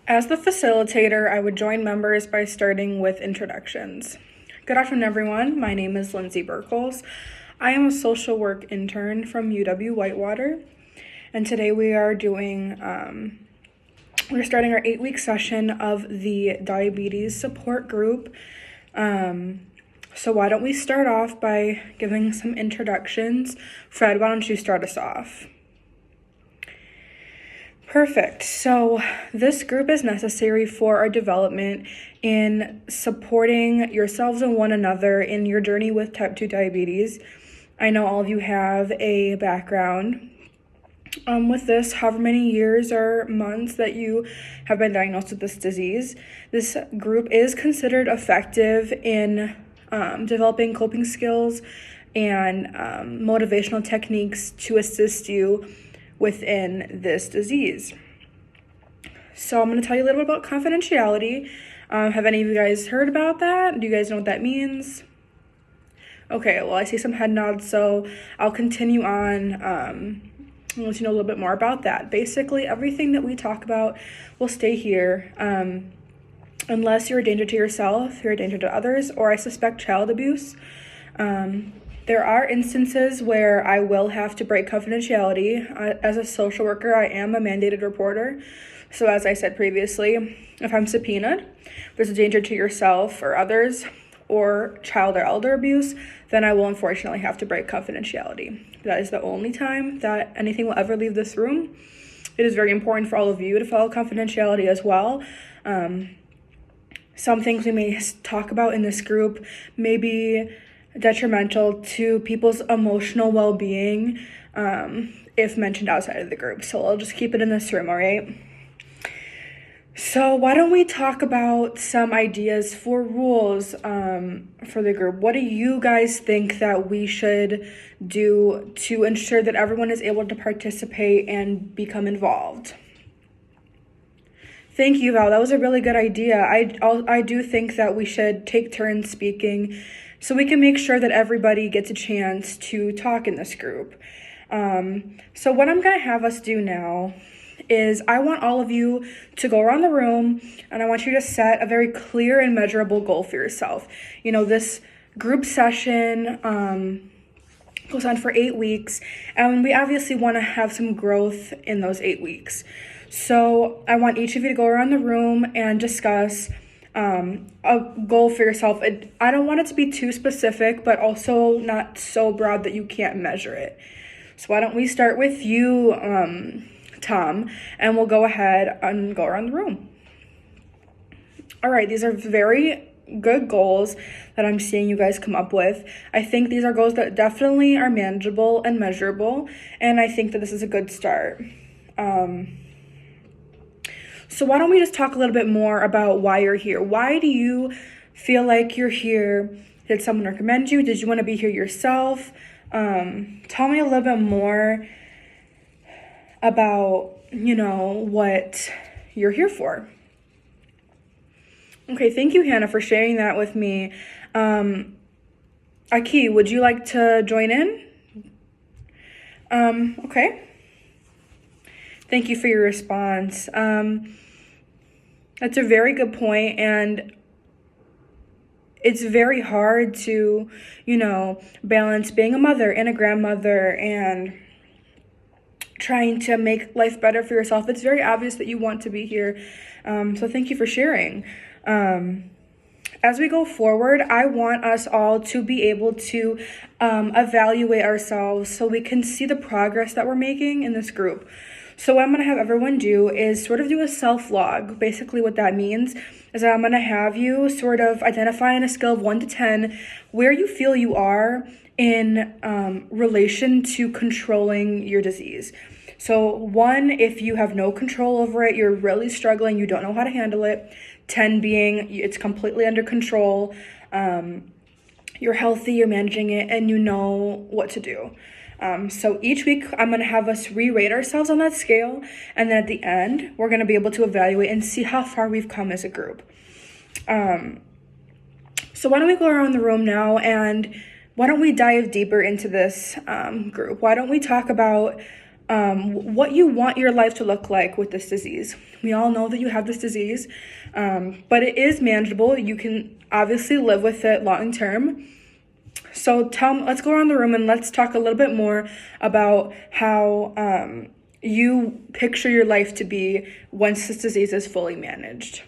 As the facilitator, I would join members by starting with introductions. Good afternoon, everyone. My name is Lindsay Burkles. I am a social work intern from UW-Whitewater, and today we are we're starting our 8-week session of the diabetes support group. So why don't we start off by giving some introductions? Fred, why don't you start us off? Perfect. So this group is necessary for our development in supporting yourselves and one another in your journey with type 2 diabetes. I know all of you have a background with this, however many years or months that you have been diagnosed with this disease. This group is considered effective in developing coping skills and motivational techniques to assist you within this disease. So I'm going to tell you a little bit about confidentiality. Have any of you guys heard about that? Do you guys know what that means? Okay, well, I see some head nods, so I'll continue on let you know a little bit more about that. Basically, everything that we talk about will stay here unless you're a danger to yourself, you're a danger to others, or I suspect child abuse. There are instances where I will have to break confidentiality. As a social worker, I am a mandated reporter. So as I said previously, if I'm subpoenaed, if there's a danger to yourself or others, or child or elder abuse, then I will unfortunately have to break confidentiality. That is the only time that anything will ever leave this room. It is very important for all of you to follow confidentiality as well. Some things we may talk about in this group may be detrimental to people's emotional well-being if mentioned outside of the group. So I'll just keep it in this room, all right? So why don't we talk about some ideas for rules for the group? What do you guys think that we should do to ensure that everyone is able to participate and become involved? Thank you, Val. That was a really good idea. I do think that we should take turns speaking so we can make sure that everybody gets a chance to talk in this group. So what I'm going to have us do now is I want all of you to go around the room and I want you to set a very clear and measurable goal for yourself. You know, this group session goes on for 8 weeks, and we obviously want to have some growth in those 8 weeks. So I want each of you to go around the room and discuss a goal for yourself. I don't want it to be too specific, but also not so broad that you can't measure it. So why don't we start with you, Tom, and we'll go ahead and go around the room. All right, these are very good goals that I'm seeing you guys come up with. I think these are goals that definitely are manageable and measurable, and I think that this is a good start. So why don't we just talk a little bit more about why you're here? Why do you feel like you're here? Did someone recommend you? Did you want to be here yourself? Tell me a little bit more about, what you're here for. Okay, thank you, Hannah, for sharing that with me. Aki, would you like to join in? Okay. Thank you for your response. That's a very good point, and it's very hard to, balance being a mother and a grandmother and trying to make life better for yourself. It's very obvious that you want to be here, so thank you for sharing. As we go forward, I want us all to be able to evaluate ourselves so we can see the progress that we're making in this group. So what I'm going to have everyone do is sort of do a self-log. Basically what that means is that I'm going to have you sort of identify on a scale of 1 to 10 where you feel you are in relation to controlling your disease. So 1, if you have no control over it, you're really struggling, you don't know how to handle it. 10 being it's completely under control, you're healthy, you're managing it, and you know what to do. So each week I'm going to have us re-rate ourselves on that scale, and then at the end we're going to be able to evaluate and see how far we've come as a group. So why don't we go around the room now, and why don't we dive deeper into this group? Why don't we talk about what you want your life to look like with this disease. We all know that you have this disease, but it is manageable. You can obviously live with it long term. So let's go around the room and let's talk a little bit more about how you picture your life to be once this disease is fully managed.